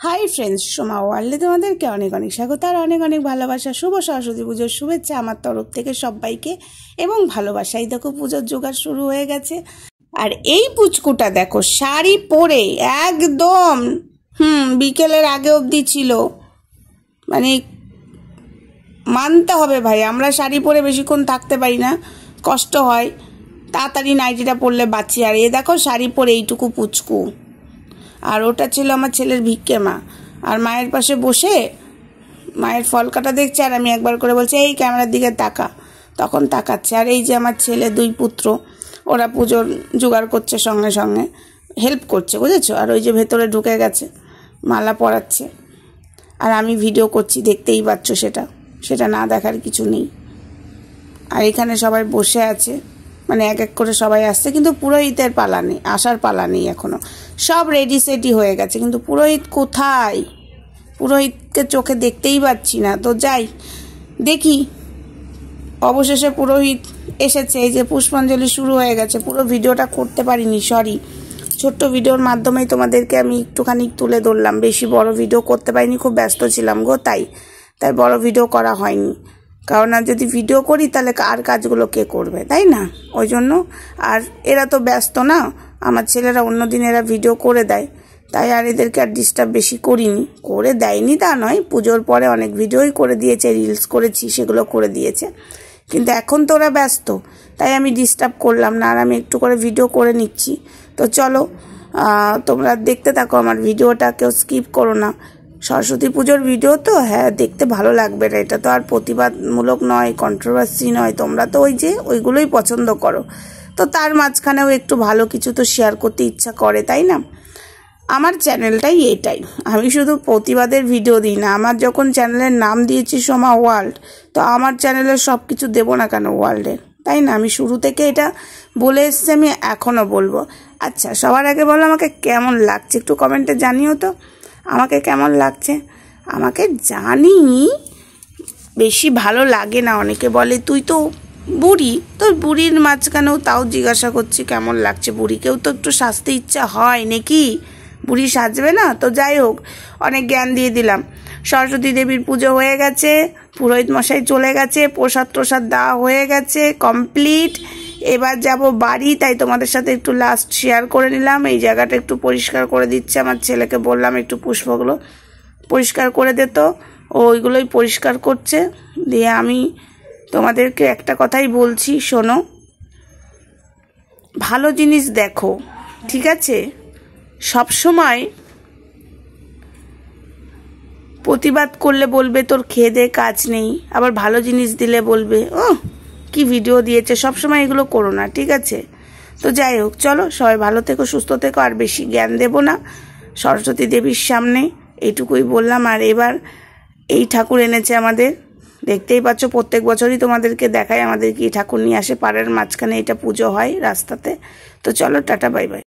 Hi friends, Soma ওয়ার্ল্ডে তোমাদেরকে অনেক অনেক স্বাগত আর অনেক অনেক ভালোবাসা। শুভ সরস্বতী পুজোর শুভেচ্ছা আমার তরফ থেকে সবাইকে এবং ভালোবাসাই। দেখো পুজোর জোগাড় শুরু হয়ে গেছে। আর এই পুচকুটা দেখো শাড়ি পরে একদম বিকেলের আগে অবধি ছিল। মানে মানতে হবে ভাই, আমরা শাড়ি পরে বেশিক্ষণ থাকতে পারি না, কষ্ট হয়, তাড়াতাড়ি নাইটিটা পরলে বাঁচি। আর এ দেখো শাড়ি পরে এইটুকু পুচকু। আর ওটা ছিল আমার ছেলের ভিক্ষে মা, আর মায়ের পাশে বসে মায়ের ফল কাটা দেখছে, আর আমি একবার করে বলছি এই ক্যামেরার দিকে তাকা, তখন তাকাচ্ছে। আর এই যে আমার ছেলে দুই পুত্র, ওরা পুজোর জোগাড় করছে, সঙ্গে সঙ্গে হেল্প করছে, বুঝেছো। আর ওই যে ভেতরে ঢুকে গেছে, মালা পরাচ্ছে, আর আমি ভিডিও করছি, দেখতেই পাচ্ছ। সেটা না দেখার কিছু নেই। আর এখানে সবাই বসে আছে, মানে এক এক করে সবাই আসছে, কিন্তু পুরোহিতের পালা নেই, আসার পালা নেই এখনো। সব রেডি সেডি হয়ে গেছে, কিন্তু পুরোহিত কোথায়? পুরোহিতকে চোখে দেখতেই পাচ্ছি না। তো যাই দেখি, অবশেষে পুরোহিত এসেছে। এই যে পুষ্পাঞ্জলি শুরু হয়ে গেছে। পুরো ভিডিওটা করতে পারিনি, সরি। ছোট্ট ভিডিওর মাধ্যমেই তোমাদেরকে আমি একটুখানি তুলে ধরলাম, বেশি বড় ভিডিও করতে পারিনি, খুব ব্যস্ত ছিলাম গো, তাই বড় ভিডিও করা হয়নি। কারণ আর যদি ভিডিও করি তাহলে আর কাজগুলো কে করবে, তাই না? ওই জন্য। আর এরা তো ব্যস্ত না, আমার ছেলেরা অন্যদিন এরা ভিডিও করে দেয়, তাই আর এদেরকে আর ডিস্টার্ব বেশি করিনি। করে দেয়নি তা নয়, পুজোর পরে অনেক ভিডিওই করে দিয়েছে, রিলস করেছি, সেগুলো করে দিয়েছে, কিন্তু এখন তো ওরা ব্যস্ত, তাই আমি ডিস্টার্ব করলাম না, আর আমি একটু করে ভিডিও করে নিচ্ছি। তো চলো তোমরা দেখতে থাকো আমার ভিডিওটা, কেউ স্কিপ করো না। সরস্বতী পুজোর ভিডিও তো, হ্যাঁ, দেখতে ভালো লাগবে না, এটা তো আর প্রতিবাদমূলক নয়, কন্ট্রোভার্সি নয়। তোমরা তো ওইগুলোই পছন্দ করো, তো তার মাঝখানেও একটু ভালো কিছু তো শেয়ার করতে ইচ্ছা করে, তাই না? আমার চ্যানেলটাই এটাই, আমি শুধু প্রতিবাদের ভিডিও দিই না। আমার যখন চ্যানেলের নাম দিয়েছি সোমা ওয়ার্ল্ড, তো আমার চ্যানেলের সব কিছু দেবো না কেন ওয়ার্ল্ডের, তাই না? আমি শুরু থেকে এটা বলে এসছি, আমি এখনও বলবো। আচ্ছা, সবার আগে বলো আমাকে কেমন লাগছে, একটু কমেন্টে জানিও তো আমাকে কেমন লাগছে। আমাকে জানি বেশি ভালো লাগে না, অনেকে বলে তুই তো বুড়ি, তো বুড়ির মাঝখানেও তাও জিজ্ঞাসা করছি কেমন লাগছে। বুড়িকেও তো একটু সাজতে ইচ্ছা হয় নাকি, বুড়ি সাজবে না? তো যাই হোক, অনেক জ্ঞান দিয়ে দিলাম। সরস্বতী দেবীর পুজো হয়ে গেছে, পুরোহিত মশাই চলে গেছে, প্রসাদ দেওয়া হয়ে গেছে, কমপ্লিট। এবার যাব বাড়ি, তাই তোমাদের সাথে একটু লাস্ট শেয়ার করে নিলাম। এই জায়গাটা একটু পরিষ্কার করে দিচ্ছে, আমার ছেলেকে বললাম একটু পুষ্পগুলো পরিষ্কার করে দিত, ওইগুলোই পরিষ্কার করছে। দিয়ে আমি তোমাদেরকে একটা কথাই বলছি, শোনো, ভালো জিনিস দেখো, ঠিক আছে? সব সময় প্রতিবাদ করলে বলবে তোর খেয়ে দে কাজ নেই, আবার ভালো জিনিস দিলে বলবে ও কি ভিডিও দিয়েছে। সব সময় এগুলো করো না, ঠিক আছে? তো যাই হোক, চলো সবাই ভালো থেকো, সুস্থ থেকো, আর বেশি জ্ঞান দেব না সরস্বতী দেবীর সামনে, এইটুকুই বললাম। আর এবার এই ঠাকুর এনেছে আমাদের, দেখতেই পাচ্ছ, প্রত্যেক বছরই তোমাদেরকে দেখায় আমাদের কি ঠাকুর নিয়ে আসে পাড়ার মাঝখানে, এটা পুজো হয় রাস্তাতে। তো চলো, টাটা, বাই বাই।